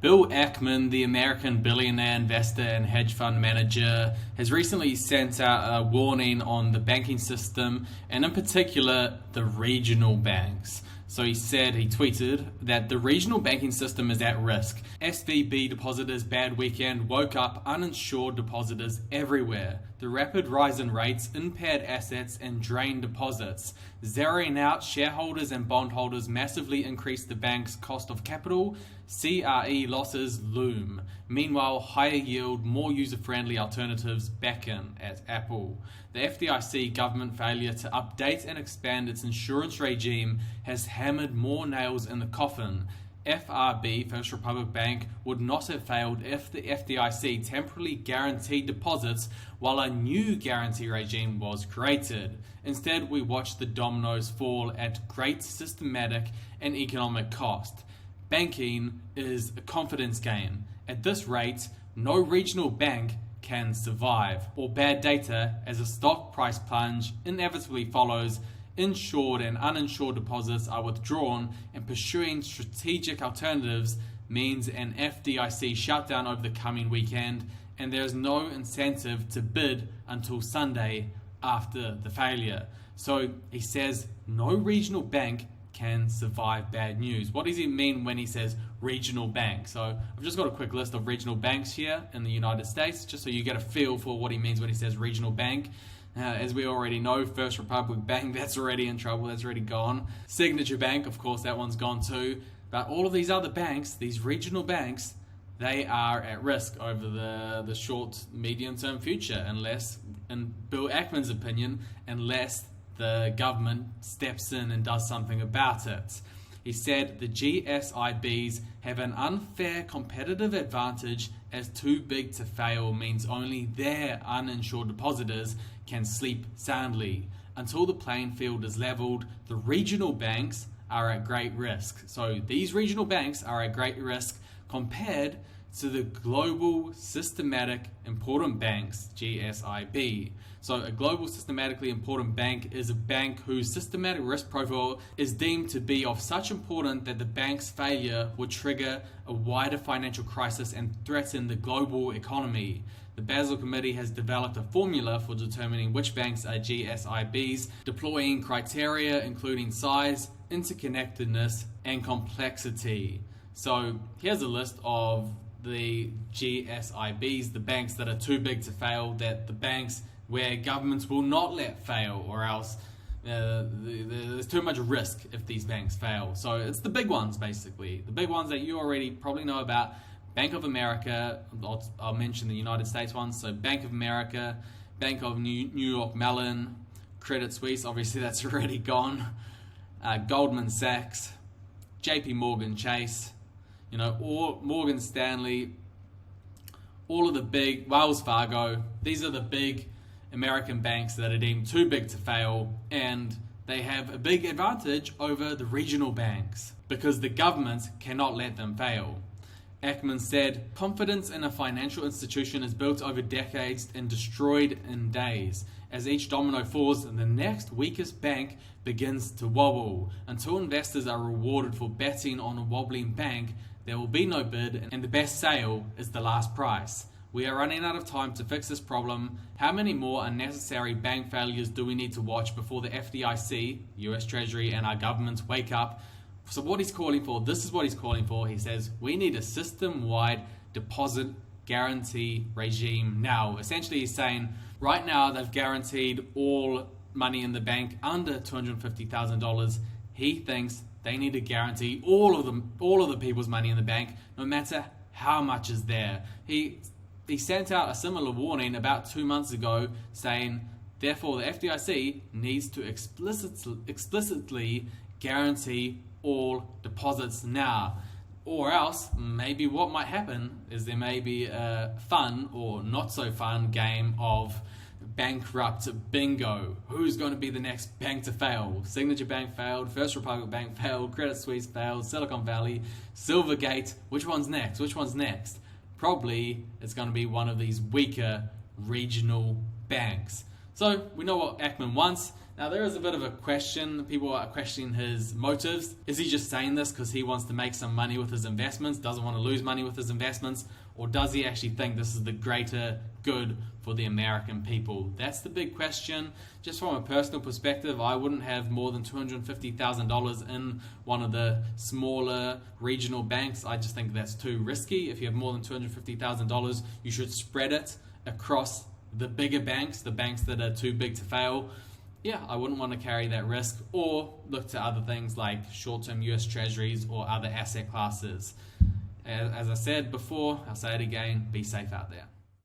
Bill Ackman, the American billionaire investor and hedge fund manager, has recently sent out a warning on the banking system and in particular the regional banks. So he tweeted that the regional banking system is at risk. SVB depositors' bad weekend woke up uninsured depositors everywhere. The rapid rise in rates impaired assets and drained deposits. Zeroing out shareholders and bondholders massively increased the bank's cost of capital. CRE losses loom. Meanwhile, higher yield, more user-friendly alternatives beckon at Apple. The FDIC government failure to update and expand its insurance regime has hammered more nails in the coffin. FRB, First Republic Bank, would not have failed if the FDIC temporarily guaranteed deposits while a new guarantee regime was created. Instead, we watched the dominoes fall at great systematic and economic cost. Banking is a confidence game. At this rate, no regional bank can survive, or bad data as a stock price plunge inevitably follows. Insured and uninsured deposits are withdrawn, and pursuing strategic alternatives means an FDIC shutdown over the coming weekend, and there is no incentive to bid until Sunday after the failure. So he says no regional bank can survive bad news. What does he mean when he says regional bank? So I've just got a quick list of regional banks here in the United States, just so you get a feel for what he means when he says regional bank. As we already know, First Republic Bank, that's already in trouble, that's already gone. Signature Bank, of course, that one's gone too. But all of these other banks, these regional banks, they are at risk over the short, medium-term future, unless, in Bill Ackman's opinion, unless the government steps in and does something about it. He said the GSIBs have an unfair competitive advantage as too big to fail means only their uninsured depositors can sleep soundly. Until the playing field is leveled, the regional banks are at great risk. So these regional banks are at great risk compared to the global systematic important banks, GSIB. So a global systematically important bank is a bank whose systematic risk profile is deemed to be of such importance that the bank's failure would trigger a wider financial crisis and threaten the global economy. The Basel Committee has developed a formula for determining which banks are GSIBs, deploying criteria including size, interconnectedness, and complexity. So here's a list of the GSIBs, the banks that are too big to fail, that the banks where governments will not let fail, or else there's too much risk if these banks fail. So it's the big ones, basically. The big ones that you already probably know about. Bank of America, I'll mention the United States ones. So Bank of America, Bank of New York Mellon, Credit Suisse, obviously that's already gone. Goldman Sachs, JP Morgan Chase, or Morgan Stanley, all of the big, Wells Fargo, these are the big American banks that are deemed too big to fail, and they have a big advantage over the regional banks because the government cannot let them fail. Ackman said, confidence in a financial institution is built over decades and destroyed in days. As each domino falls, the next weakest bank begins to wobble. Until investors are rewarded for betting on a wobbling bank, there will be no bid, and the best sale is the last price. We are running out of time to fix this problem. How many more unnecessary bank failures do we need to watch before the FDIC, US Treasury, and our governments wake up? So what he's calling for, this is what he's calling for. He says, we need a system-wide deposit guarantee regime now. Essentially, he's saying, right now they've guaranteed all money in the bank under $250,000. He thinks they need to guarantee all of the people's money in the bank, no matter how much is there. He sent out a similar warning about 2 months ago saying, therefore, the FDIC needs to explicitly guarantee all deposits now. Or else, maybe what might happen is there may be a fun or not so fun game of bankrupt bingo. Who's going to be the next bank to fail? Signature Bank failed, First Republic Bank failed, Credit Suisse failed, Silicon Valley, Silvergate. Which one's next? Which one's next? Probably it's going to be one of these weaker regional banks. So we know what Ackman wants. Now, there is a bit of a question. People are questioning his motives. Is he just saying this because he wants to make some money with his investments, doesn't want to lose money with his investments, or does he actually think this is the greater good for the American people? That's the big question. Just from a personal perspective, I wouldn't have more than $250,000 in one of the smaller regional banks. I just think that's too risky. If you have more than $250,000, you should spread it across the bigger banks, the banks that are too big to fail. Yeah, I wouldn't want to carry that risk, or look to other things like short-term US treasuries or other asset classes. As I said before, I'll say it again, be safe out there.